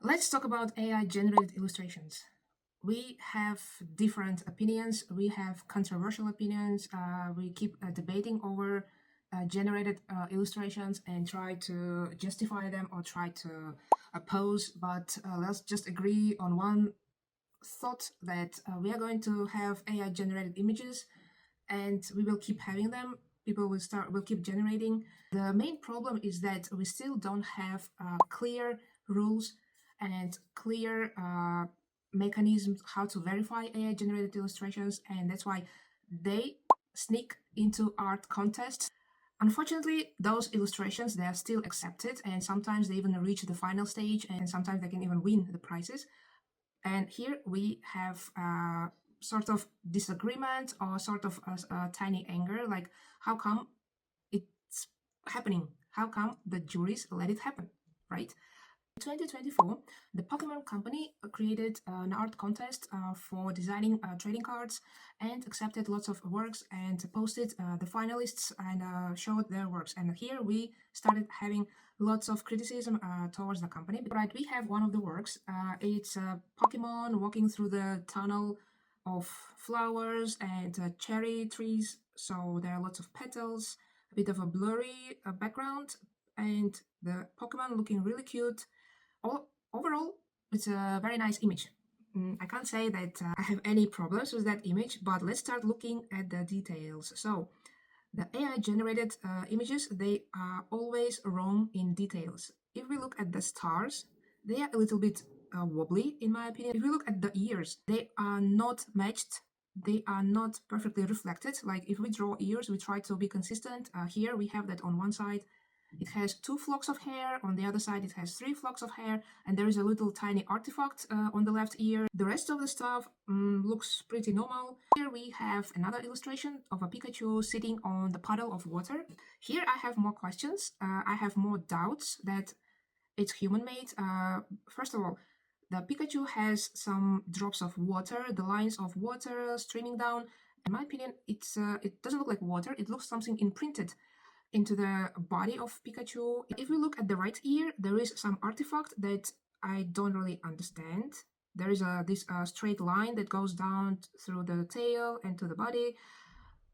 Let's talk about AI generated illustrations. We have different opinions, we have controversial opinions, we keep debating over generated illustrations and try to justify them or try to oppose, but let's just agree on one thought that we are going to have AI generated images and we will keep having them. People will keep generating. The main problem is that we still don't have clear rules and clear mechanisms how to verify AI generated illustrations, and that's why they sneak into art contests. Unfortunately, those illustrations, they are still accepted, and sometimes they even reach the final stage, and sometimes they can even win the prizes. And here we have sort of disagreement or sort of a tiny anger, like how come it's happening? How come the juries let it happen, right? In 2024, the Pokemon company created an art contest for designing trading cards and accepted lots of works and posted the finalists and showed their works. And here we started having lots of criticism towards the company. Right, we have one of the works. It's a Pokemon walking through the tunnel of flowers and cherry trees. So there are lots of petals, a bit of a blurry background, and the Pokemon looking really cute. Overall, it's a very nice image. I can't say that I have any problems with that image, but let's start looking at the details. So, the AI generated images, they are always wrong in details. If we look at the stars, they are a little bit wobbly, in my opinion. If we look at the ears, they are not matched. They are not perfectly reflected. Like if we draw ears, we try to be consistent. Here we have that on one side. It has 2 flocks of hair, on the other side it has 3 flocks of hair, and there is a little tiny artifact on the left ear. The rest of the stuff looks pretty normal. Here we have another illustration of a Pikachu sitting on the puddle of water. Here I have more questions, I have more doubts that it's human-made. First of all, the Pikachu has some drops of water, the lines of water streaming down. In my opinion, it doesn't look like water, it looks something imprinted into the body of Pikachu. If we look at the right ear, there is some artifact that I don't really understand. There is this straight line that goes down through the tail and to the body.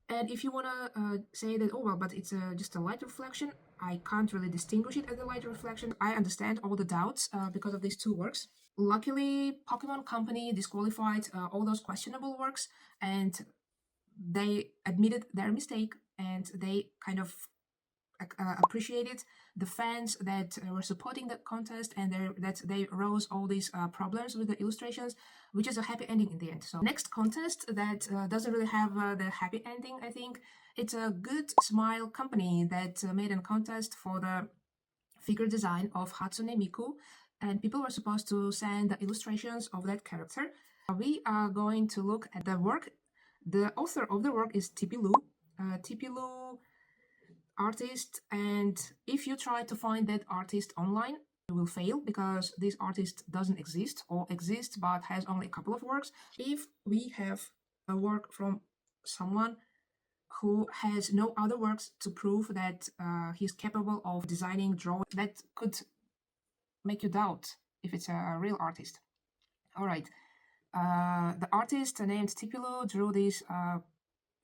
And if you want to say that, oh well, but it's just a light reflection, I can't really distinguish it as a light reflection. I understand all the doubts because of these two works. Luckily, Pokemon Company disqualified all those questionable works, and they admitted their mistake, and they kind of appreciated the fans that were supporting the contest, and that they rose all these problems with the illustrations, which is a happy ending in the end. So next contest that doesn't really have the happy ending, I think. It's a Good Smile company that made a contest for the figure design of Hatsune Miku, and people were supposed to send the illustrations of that character. We are going to look at the work. The author of the work is Tipilu. Tipilu artist, and if you try to find that artist online, you will fail because this artist doesn't exist, or exists but has only a couple of works. If we have a work from someone who has no other works to prove that he's capable of designing, drawing, that could make you doubt if it's a real artist. All right, the artist named Tipilu drew this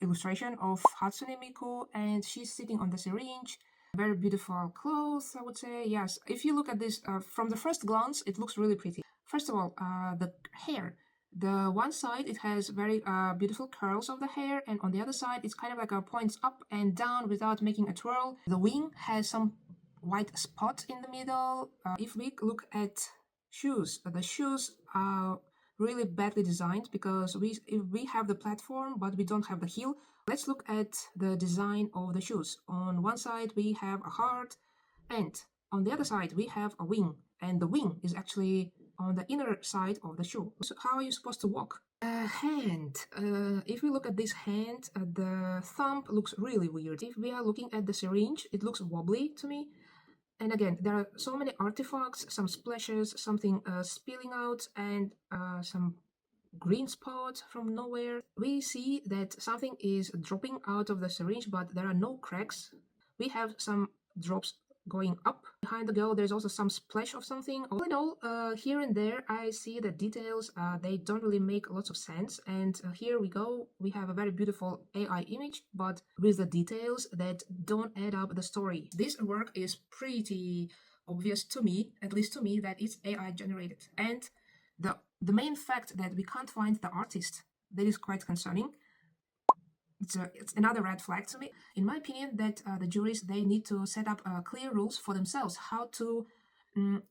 illustration of Hatsune Miku, and she's sitting on the syringe. Very beautiful clothes, I would say. Yes, if you look at this from the first glance, it looks really pretty. First of all, the hair. The one side, it has very beautiful curls of the hair, and on the other side, it's kind of like a points up and down without making a twirl. The wing has some white spot in the middle. If we look at shoes, the shoes are really badly designed because we have the platform but we don't have the heel. Let's look at the design of the shoes. On one side we have a heart, and on the other side we have a wing, and the wing is actually on the inner side of the shoe. So how are you supposed to walk? Hand. If we look at this hand, the thumb looks really weird. If we are looking at the syringe, it looks wobbly to me. And again, there are so many artifacts, some splashes, something spilling out, and some green spot from nowhere. We see that something is dropping out of the syringe, but there are no cracks. We have some drops going up. Behind the girl, there's also some splash of something. All in all, here and there, I see the details, they don't really make lots of sense. And here we go, we have a very beautiful AI image, but with the details that don't add up the story. This work is pretty obvious to me, at least to me, that it's AI generated. And the main fact that we can't find the artist, that is quite concerning. It's another red flag to me. In my opinion, that the juries, they need to set up clear rules for themselves, how to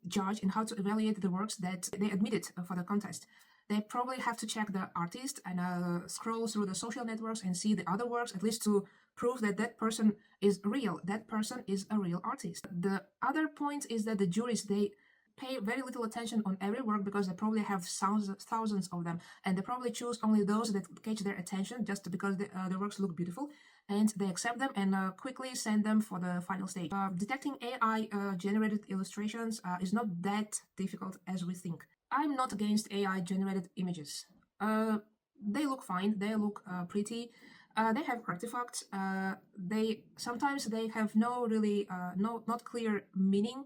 judge and how to evaluate the works that they admitted for the contest. They probably have to check the artist and scroll through the social networks and see the other works, at least to prove that that person is real. That person is a real artist. The other point is that the juries, they pay very little attention on every work because they probably have thousands of them, and they probably choose only those that catch their attention just because the works look beautiful, and they accept them and quickly send them for the final stage. Detecting AI generated illustrations is not that difficult as we think. I'm not against AI generated images. They look fine, they look pretty. They have artifacts. They sometimes they have no really not clear meaning.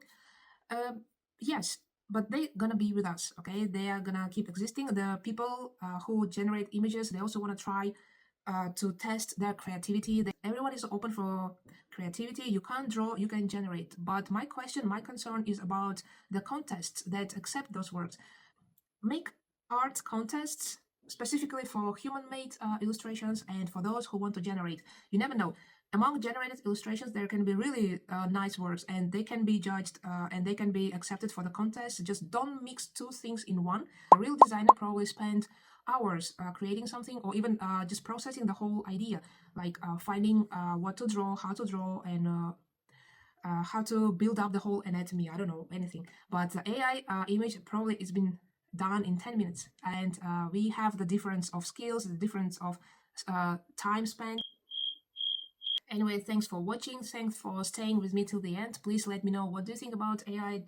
Yes, but they're gonna be with us, okay? They are gonna keep existing. The people who generate images, they also want to try to test their creativity. Everyone is open for creativity. You can't draw, you can generate. But my question, my concern is about the contests that accept those works. Make art contests specifically for human-made illustrations and for those who want to generate. You never know. Among generated illustrations, there can be really nice works, and they can be judged and they can be accepted for the contest. Just don't mix two things in one. A real designer probably spent hours creating something, or even just processing the whole idea, like finding what to draw, how to draw, and how to build up the whole anatomy. I don't know anything, but the AI image probably it's been done in 10 minutes, and we have the difference of skills, the difference of time spent. Anyway, thanks for watching. Thanks for staying with me till the end. Please let me know what do you think about AI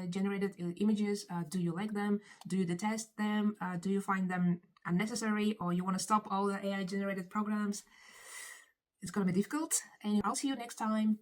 generated images. Do you like them? Do you detest them? Do you find them unnecessary, or you want to stop all the AI generated programs? It's gonna be difficult, and I'll see you next time.